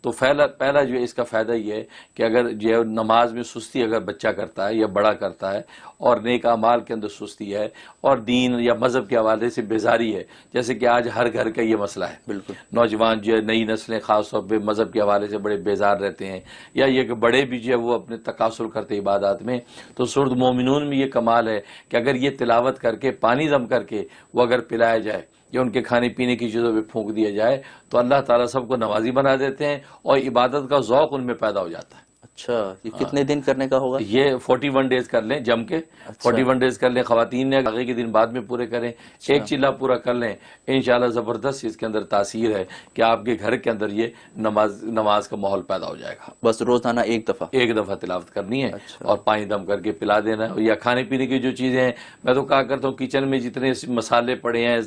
تو پہلا جو ہے اس کا فائدہ یہ ہے کہ اگر جو ہے نماز میں سستی اگر بچہ کرتا ہے یا بڑا کرتا ہے اور نیک اعمال کے اندر سستی ہے اور دین یا مذہب کے حوالے سے بیزاری ہے، جیسے کہ آج ہر گھر کا یہ مسئلہ ہے، بالکل نوجوان جو ہے نئی نسلیں خاص طور پہ مذہب کے حوالے سے بڑے بیزار رہتے ہیں، یا یہ کہ بڑے بھی جو ہے وہ اپنے تقاصر کرتے عبادات میں، تو سورۃ مومنون میں یہ کمال ہے کہ اگر یہ تلاوت کر کے پانی دم کر کے وہ اگر پلایا جائے یا ان کے کھانے پینے کی چیزوں پہ پھونک دیا جائے تو اللہ تعالیٰ سب کو نمازی بنا دیتے ہیں اور عبادت کا ذوق ان میں پیدا ہو جاتا ہے۔ اچھا، یہ کتنے دن کرنے کا ہوگا؟ یہ 41 ڈیز کر لیں جم کے، 41 ڈیز کر لیں، خواتین نے آگے کے دن بعد میں پورے کریں، ایک چلا پورا کر لیں، انشاءاللہ زبردست اس کے اندر تاثیر ہے کہ آپ کے گھر کے اندر یہ نماز کا ماحول پیدا ہو جائے گا۔ بس روزانہ ایک دفعہ تلاوت کرنی ہے اور پانی دم کر کے پلا دینا ہے، یا کھانے پینے کی جو چیزیں ہیں، میں تو کہا کرتا ہوں کچن میں جتنے مسالے پڑے ہیں،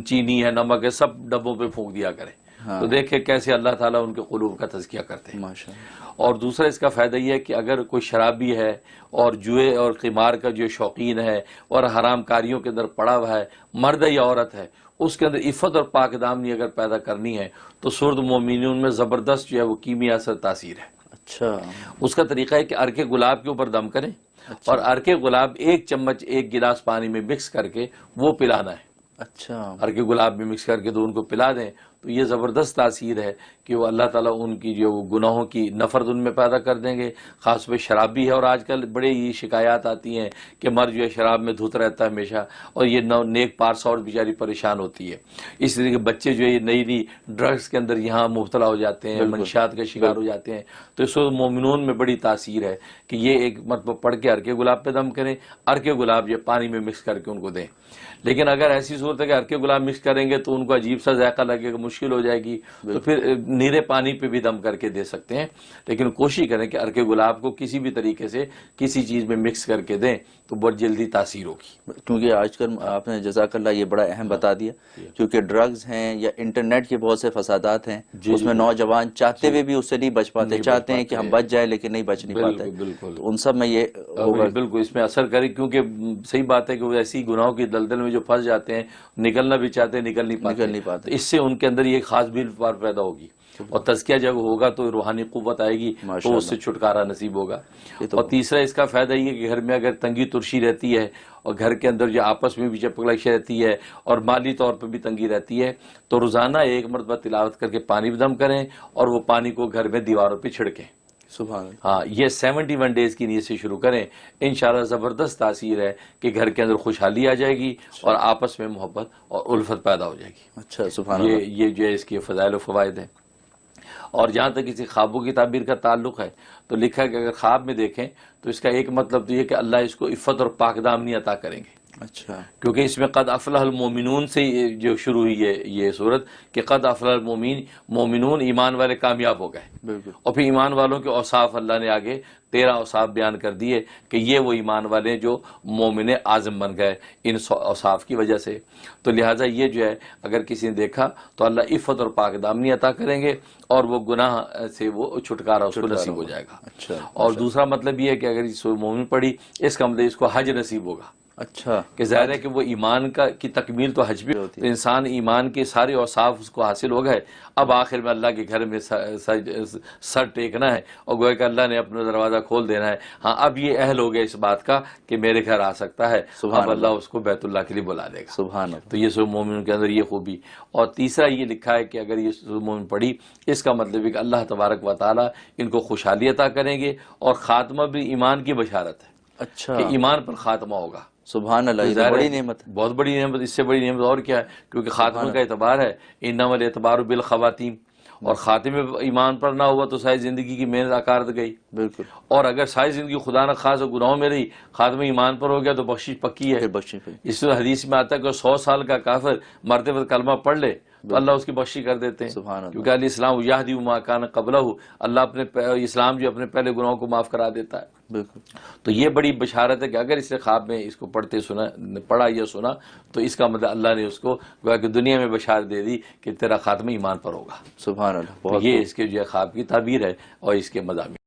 چینی ہے، نمک ہے، سب ڈبوں پہ پھونک دیا کریں، تو دیکھیں کیسے اللہ تعالیٰ ان کے قلوب کا تزکیہ کرتے ہیں۔ ماشاءاللہ۔ اور دوسرا اس کا فائدہ یہ ہے کہ اگر کوئی شرابی ہے اور جوئے اور قمار کا جو شوقین ہے اور حرام کاریوں کے اندر پڑا ہوا ہے، مرد یا عورت ہے، اس کے اندر عفت اور پاک دامنی اگر پیدا کرنی ہے تو سورۃ مومنون میں زبردست جو ہے وہ کیمیا اثر تاثیر ہے۔ اچھا، اس کا طریقہ ہے کہ عرق گلاب کے اوپر دم کریں اور عرق گلاب 1 چمچ 1 گلاس پانی میں مکس کر کے وہ پلانا ہے، اچھا، عرق گلاب میں مکس کر کے تو ان کو پلا دیں، تو یہ زبردست تاثیر ہے کہ وہ اللہ تعالیٰ ان کی جو گناہوں کی نفرت ان میں پیدا کر دیں گے۔ خاص طور پہ شرابی ہے، اور آج کل بڑے ہی شکایات آتی ہیں کہ مرد جو ہے شراب میں دھت رہتا ہے ہمیشہ، اور یہ نیک پارس اور بیچاری پریشان ہوتی ہے۔ اس لیے کہ بچے جو ہے یہ نئی ڈرگس کے اندر یہاں مبتلا ہو جاتے ہیں، منشیات کا شکار ہو جاتے ہیں، تو اس وقت مومنون میں بڑی تاثیر ہے کہ یہ ایک مرتبہ پڑھ کے عرق گلاب پہ دم کریں، عرق گلاب یہ پانی میں مکس کر کے ان کو دیں۔ لیکن اگر ایسی صورت ہے کہ عرق گلاب مکس کریں گے تو ان کو عجیب سا ذائقہ لگے گا، مشکل ہو جائے گی، تو پھر نیرے پانی پہ بھی دم کر کے دے سکتے ہیں، لیکن کوشش کریں کہ عرق گلاب کو کسی بھی طریقے سے کسی چیز میں مکس کر کے دیں تو بہت جلدی تاثیر ہوگی۔ کیونکہ آج کل آپ نے جزاک اللہ یہ بڑا اہم بتا دیا، کیونکہ ڈرگز ہیں یا انٹرنیٹ کے بہت سے فسادات ہیں، اس میں نوجوان چاہتے ہوئے بھی اس سے نہیں بچ پاتے، چاہتے ہیں کہ ہم بچ جائیں لیکن نہیں بچ نہیں پاتے، بالکل تو ان سب میں یہ ہوگا۔ بالکل اس میں اثر کرے، کیونکہ صحیح بات ہے کہ وہ ایسی گناہوں کی دلدل میں جو پھنس جاتے ہیں، نکلنا بھی چاہتے ہیں نکل نہیں پاتے، تو اس سے ان کے اندر یہ خاص بھیڑ پیدا ہوگی، اور تزکیہ جب ہوگا تو روحانی قوت آئے گی تو اس سے چھٹکارا نصیب ہوگا۔ اور تیسرا اس کا فائدہ یہ ہے کہ گھر میں اگر تنگی ترشی رہتی ہے اور گھر کے اندر جو آپس میں بھی چپکلش رہتی ہے اور مالی طور پہ بھی تنگی رہتی ہے، تو روزانہ 1 مرتبہ تلاوت کر کے پانی دم کریں اور وہ پانی کو گھر میں دیواروں پہ چھڑکیں۔ سبحان اللہ۔ ہاں، یہ 71 ڈیز کی نیت سے شروع کریں، انشاءاللہ زبردست تاثیر ہے کہ گھر کے اندر خوشحالی آ جائے گی اور آپس میں محبت اور الفت پیدا ہو جائے گی۔ اچھا، سبحان اللہ۔ یہ جو ہے اس کے فضائل و فوائد ہیں۔ اور جہاں تک کسی خوابوں کی تعبیر کا تعلق ہے تو لکھا ہے کہ اگر خواب میں دیکھیں تو اس کا ایک مطلب تو یہ کہ اللہ اس کو عفت اور پاک دامنی عطا کریں گے، اچھا، کیونکہ اس میں قد افلح المومنون سے جو شروع ہوئی ہے یہ صورت کہ قد افلح مومنون، ایمان والے کامیاب ہو گئے، بالکل، اور پھر ایمان والوں کے اوصاف اللہ نے آگے 13 اوصاف بیان کر دیے کہ یہ وہ ایمان والے جو مومن اعظم بن گئے ان اوصاف کی وجہ سے۔ تو لہٰذا یہ جو ہے اگر کسی نے دیکھا تو اللہ عفت اور پاک دامنی عطا کریں گے اور وہ گناہ سے وہ چھٹکارا اس کو نصیب ہو جائے گا۔ اچھا، اور دوسرا مطلب یہ ہے کہ اگر اس مومن پڑھی، اس کا مطلب اس کو حج نصیب ہوگا، اچھا، کہ ظاہر ہے کہ وہ ایمان کی تکمیل تو حج بھی ہوتی ہے، تو انسان ایمان کے سارے اوصاف اس کو حاصل ہو گئے، اب آخر میں اللہ کے گھر میں سر ٹیکنا ہے اور گویا کہ اللہ نے اپنا دروازہ کھول دینا ہے، ہاں اب یہ اہل ہو گیا اس بات کا کہ میرے گھر آ سکتا ہے، اب اللہ اس کو بیت اللہ کے لیے بلا دے گا۔ سبحان اللہ۔ تو یہ سورۃ مومنون کے اندر یہ خوبی۔ اور تیسرا یہ لکھا ہے کہ اگر یہ سورۃ مومنون پڑھی، اس کا مطلب ہے کہ اللہ تبارک و تعالیٰ ان کو خوشحالی عطا کریں گے، اور خاتمہ بھی ایمان کی بشارت ہے اچھا، کہ ایمان پر خاتمہ ہوگا۔ سبحان اللہ، یہ بڑی نعمت ہے، بہت بڑی نعمت، اس سے بڑی نعمت اور کیا ہے، کیونکہ خاتمے کا اعتبار ہے، انما الاعتبار بالخواتیم، اور خاتمے ایمان پر نہ ہوا تو ساری زندگی کی محنت اکارت گئی، بالکل، اور اگر ساری زندگی خدا نہ خاص گناہوں میں رہی، خاتمہ ایمان پر ہو گیا تو بخشش پکی ہے۔ پھر بخشیں پہ، اس حدیث میں آتا ہے کہ 100 سال کا کافر مرتے وقت کلمہ پڑھ لے تو اللہ اس کی بخشش کر دیتے ہیں، سبحان اللہ، کیونکہ علیہ السلام یہدی ما کان قبلہ، اللہ اپنے اسلام جو اپنے پہلے گناہوں کو معاف کرا دیتا ہے۔ بالکل، تو یہ بڑی بشارت ہے کہ اگر اس نے خواب میں اس کو پڑھا یا سنا تو اس کا مطلب اللہ نے اس کو گویا کہ دنیا میں بشارت دے دی کہ تیرا خاتمہ ایمان پر ہوگا۔ سبحان اللہ، تو بہت یہ اس کے جو ہے خواب کی تعبیر ہے اور اس کے مضامین۔